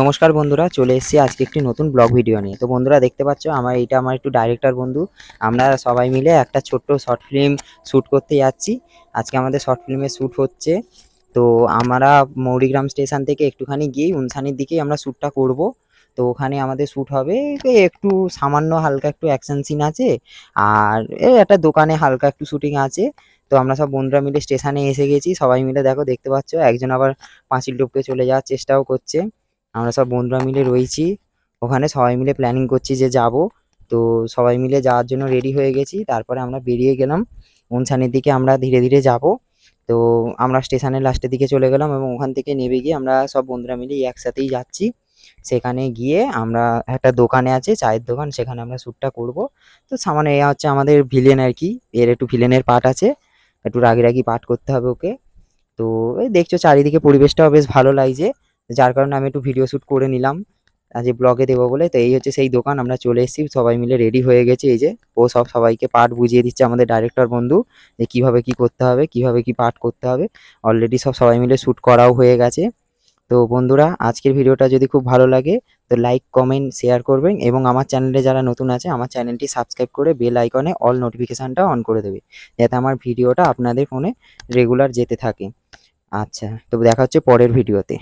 নমস্কার বন্ধুরা, চলে এসেছি আজকে একটি নতুন ব্লগ ভিডিও নিয়ে। তো বন্ধুরা দেখতে পাচ্ছ আমার একটু ডাইরেক্টর বন্ধু। আমরা সবাই মিলে একটা ছোট্ট শর্ট ফিল্ম শ্যুট করতে যাচ্ছি। আজকে আমাদের শর্ট ফিল্মের শ্যুট হচ্ছে। তো আমরা মৌরিগ্রাম স্টেশন থেকে একটুখানি গিয়ে উনসানির দিকেই আমরা শ্যুটটা করব। তো ওখানে আমাদের শ্যুট হবে, একটু সামান্য হালকা একটু অ্যাকশন সিন আছে, আর একটা দোকানে হালকা একটু শুটিং আছে। তো আমরা সব বন্ধুরা মিলে স্টেশনে এসে গেছি, সবাই মিলে দেখতে পাচ্ছ, একজন আবার পাঁচিল টপকে চলে যাওয়ার চেষ্টাও করছে। আমরা সব বন্ধুরা মিলে রয়েছি ওখানে, সবাই মিলে প্ল্যানিং করছি যে যাব। তো সবাই মিলে যাওয়ার জন্য রেডি হয়ে গেছি, তারপরে আমরা বেরিয়ে গেলাম। উনসানের দিকে আমরা ধীরে ধীরে যাব। তো আমরা স্টেশনের লাস্টের দিকে চলে গেলাম এবং ওখান থেকে নেমে গিয়ে আমরা সব বন্ধুরা মিলে একসাথেই যাচ্ছি। সেখানে গিয়ে আমরা একটা দোকানে আছে, চায়ের দোকান, সেখানে আমরা শ্যুটটা করব। তো সামান্য এ হচ্ছে আমাদের ভিলেন আর কি, এর একটু ভিলেনের পার্ট আছে, একটু রাগি রাগি পার্ট করতে হবে ওকে। তো এই দেখছো চারিদিকে পরিবেশটাও বেশ ভালো লাগছে, যার কারণে আমি একটু ভিডিও শ্যুট করে নিলাম আজ ব্লগে দেবো বলে। তো এই হচ্ছে সেই দোকান, আমরা চলে এসেছি, সবাই মিলে রেডি হয়ে গেছে। এই যে ও সবাইকে পার্ট বুঝিয়ে দিচ্ছে, আমাদের ডাইরেক্টর বন্ধু, যে কিভাবে কি করতে হবে, কিভাবে কি পার্ট করতে হবে। অলরেডি সবাই মিলে শ্যুট করাও হয়ে গেছে। তো বন্ধুরা, আজকের ভিডিওটা যদি খুব ভালো লাগে তো লাইক কমেন্ট শেয়ার করবেন, এবং আমার চ্যানেলে যারা নতুন আছে আমার চ্যানেলটি সাবস্ক্রাইব করে বেল আইকনে অল নোটিফিকেশানটা অন করে দেবে, যাতে আমার ভিডিওটা আপনাদের ফোনে রেগুলার যেতে থাকে। আচ্ছা, তো দেখা হচ্ছে পরের ভিডিওতে।